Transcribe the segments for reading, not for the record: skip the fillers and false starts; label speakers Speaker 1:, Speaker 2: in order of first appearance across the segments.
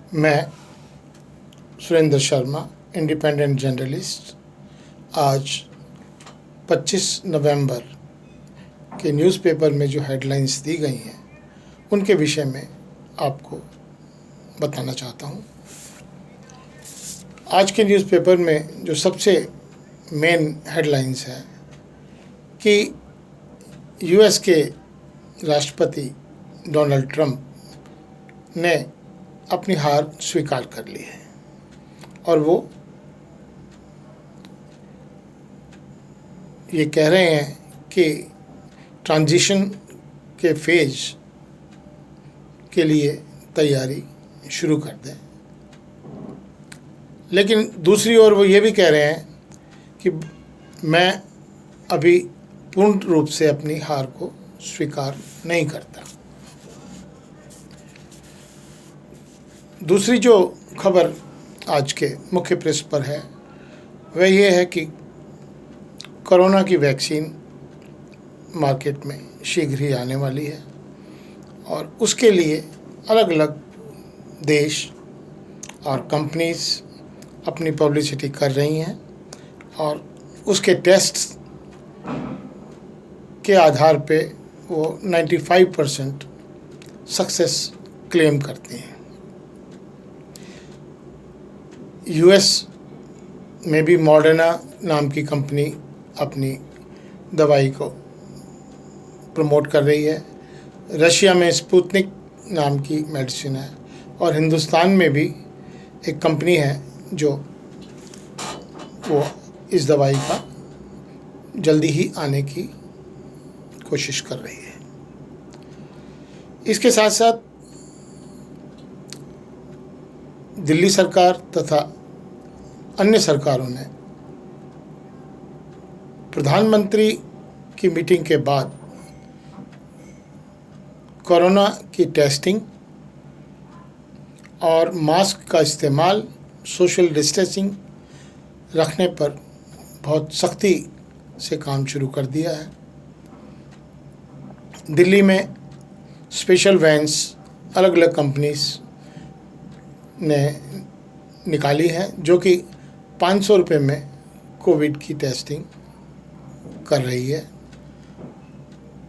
Speaker 1: मैं Surendra Sharma, independent journalist, आज 25 नवंबर के न्यूज़पेपर में जो हेडलाइंस दी गई हैं उनके विषय में आपको बताना चाहता हूँ। आज के न्यूज़पेपर में जो सबसे मेन हेडलाइंस है कि यूएस के राष्ट्रपति डोनाल्ड ट्रंप ने अपनी हार स्वीकार कर ली है और वो ये कह रहे हैं कि ट्रांजिशन के फेज के लिए तैयारी शुरू कर दें। लेकिन दूसरी ओर वो ये भी कह रहे हैं कि मैं अभी पूर्ण रूप से अपनी हार को स्वीकार नहीं करता। दूसरी जो खबर आज के मुख्य पृष्ठ पर है वह ये है कि कोरोना की वैक्सीन मार्केट में शीघ्र ही आने वाली है और उसके लिए अलग अलग देश और कंपनीज अपनी पब्लिसिटी कर रही हैं और उसके टेस्ट के आधार पे वो 95% सक्सेस क्लेम करती हैं। यूएस में भी मॉडर्ना नाम की कंपनी अपनी दवाई को प्रमोट कर रही है। रशिया में स्पुतनिक नाम की मेडिसिन है और हिंदुस्तान में भी एक कंपनी है जो वो इस दवाई का जल्दी ही आने की कोशिश कर रही है। इसके साथ साथ दिल्ली सरकार तथा अन्य सरकारों ने प्रधानमंत्री की मीटिंग के बाद कोरोना की टेस्टिंग और मास्क का इस्तेमाल, सोशल डिस्टेंसिंग रखने पर बहुत सख्ती से काम शुरू कर दिया है। दिल्ली में स्पेशल वैन्स अलग अलग कंपनीज ने निकाली है जो कि 500 रुपये में कोविड की टेस्टिंग कर रही है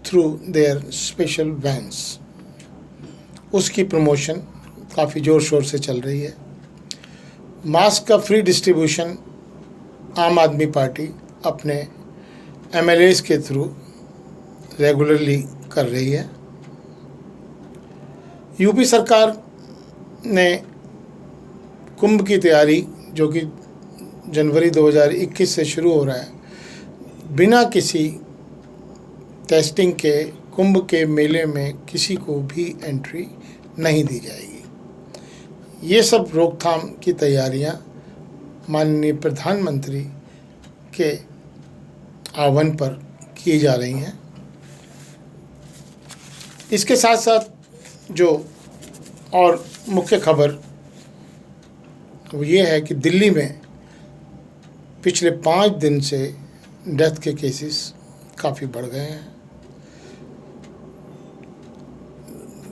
Speaker 1: थ्रू देयर स्पेशल वैन्स। उसकी प्रमोशन काफ़ी ज़ोर शोर से चल रही है। मास्क का फ्री डिस्ट्रीब्यूशन आम आदमी पार्टी अपने एमएलएज के थ्रू रेगुलरली कर रही है। यूपी सरकार ने कुंभ की तैयारी, जो कि जनवरी 2021 से शुरू हो रहा है, बिना किसी टेस्टिंग के कुंभ के मेले में किसी को भी एंट्री नहीं दी जाएगी। ये सब रोकथाम की तैयारियां माननीय प्रधानमंत्री के आह्वान पर की जा रही हैं। इसके साथ साथ जो और मुख्य खबर वो ये है कि दिल्ली में पिछले 5 दिन से डेथ के केसेस काफ़ी बढ़ गए हैं।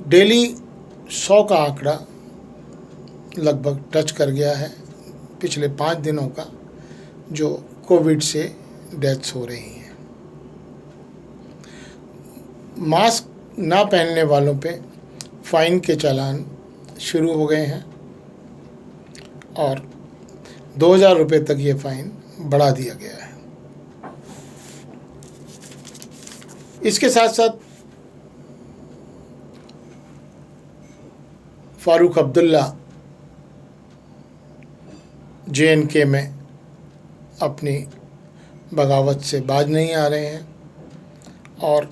Speaker 1: डेली 100 का आंकड़ा लगभग टच कर गया है पिछले 5 दिनों का, जो कोविड से डेथ्स हो रही हैं। मास्क ना पहनने वालों पे फाइन के चालान शुरू हो गए हैं और 2000 रुपये तक ये फाइन बढ़ा दिया गया है। इसके साथ साथ फारूक अब्दुल्ला JNK में अपनी बगावत से बाज नहीं आ रहे हैं और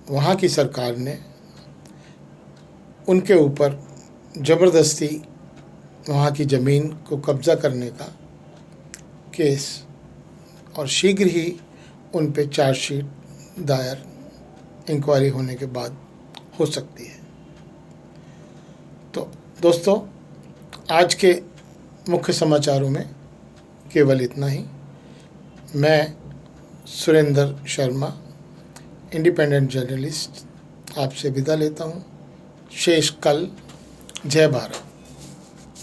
Speaker 1: वहाँ की सरकार ने उनके ऊपर ज़बरदस्ती वहाँ की ज़मीन को कब्ज़ा करने का केस और शीघ्र ही उन पे चार्जशीट दायर इंक्वायरी होने के बाद हो सकती है। तो दोस्तों, आज के मुख्य समाचारों में केवल इतना ही। मैं सुरेंद्र शर्मा, इंडिपेंडेंट जर्नलिस्ट, आपसे विदा लेता हूँ। शेष कल जय भारत।